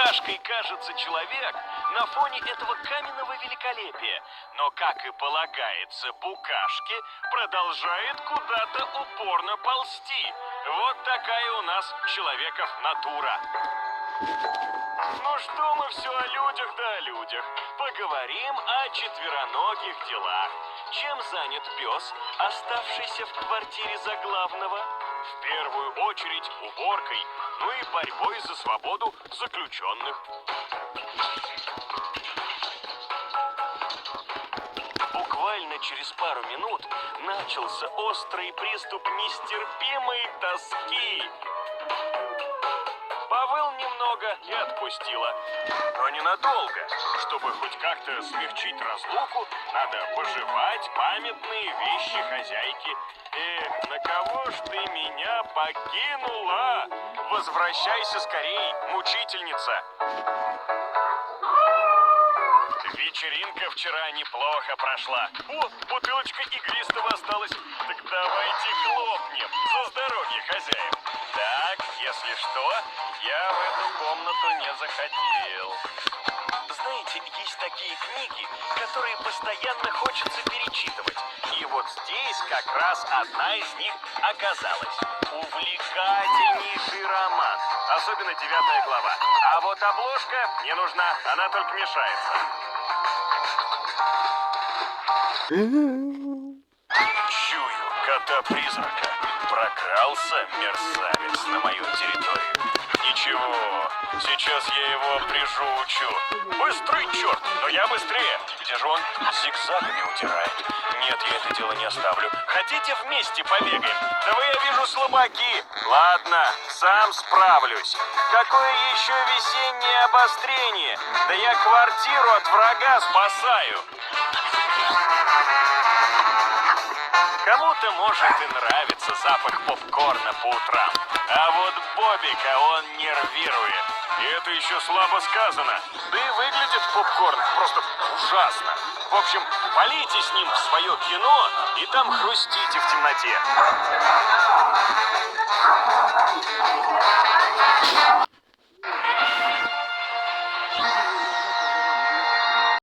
букашкой кажется человек на фоне этого каменного великолепия, но, как и полагается букашке, продолжает куда-то упорно ползти. Вот такая у нас человеков натура. Ну что мы все о людях да о людях. Поговорим о четвероногих делах. Чем занят пес, оставшийся в квартире заглавного? В первую очередь уборкой, ну и борьбой за свободу заключенных. Буквально через пару минут начался острый приступ нестерпимой тоски. Повыл немного и отпустила. Но ненадолго. Чтобы хоть как-то смягчить разлуку, надо пожевать памятные вещи хозяйки. Эх, на кого ж ты меня покинула? Возвращайся скорей, мучительница. Вечеринка вчера неплохо прошла. О, бутылочка игристого осталась. Так давайте хлопнем за здоровье хозяев. Так, если что, я в эту комнату не заходил. Знаете, есть такие книги, которые постоянно хочется перечитывать. И вот здесь как раз одна из них оказалась. Увлекательнейший роман. Особенно 9 глава. А вот обложка не нужна, она только мешается. Чую кота-призрака. Прокрался мерзавец на мою территорию. Ничего, сейчас я его прижучу. Быстрый черт, но я быстрее. Где же он? Зигзагами удирает. Нет, я это дело не оставлю. Хотите вместе побегаем? Да вы, я вижу, слабаки. Ладно, сам справлюсь. Какое еще весеннее обострение? Да я квартиру от врага спасаю. Кому-то может и нравится запах попкорна по утрам. А вот Бобика он нервирует. И это еще слабо сказано. Да и выглядит попкорн просто ужасно. В общем, полейте с ним в свое кино и там хрустите в темноте.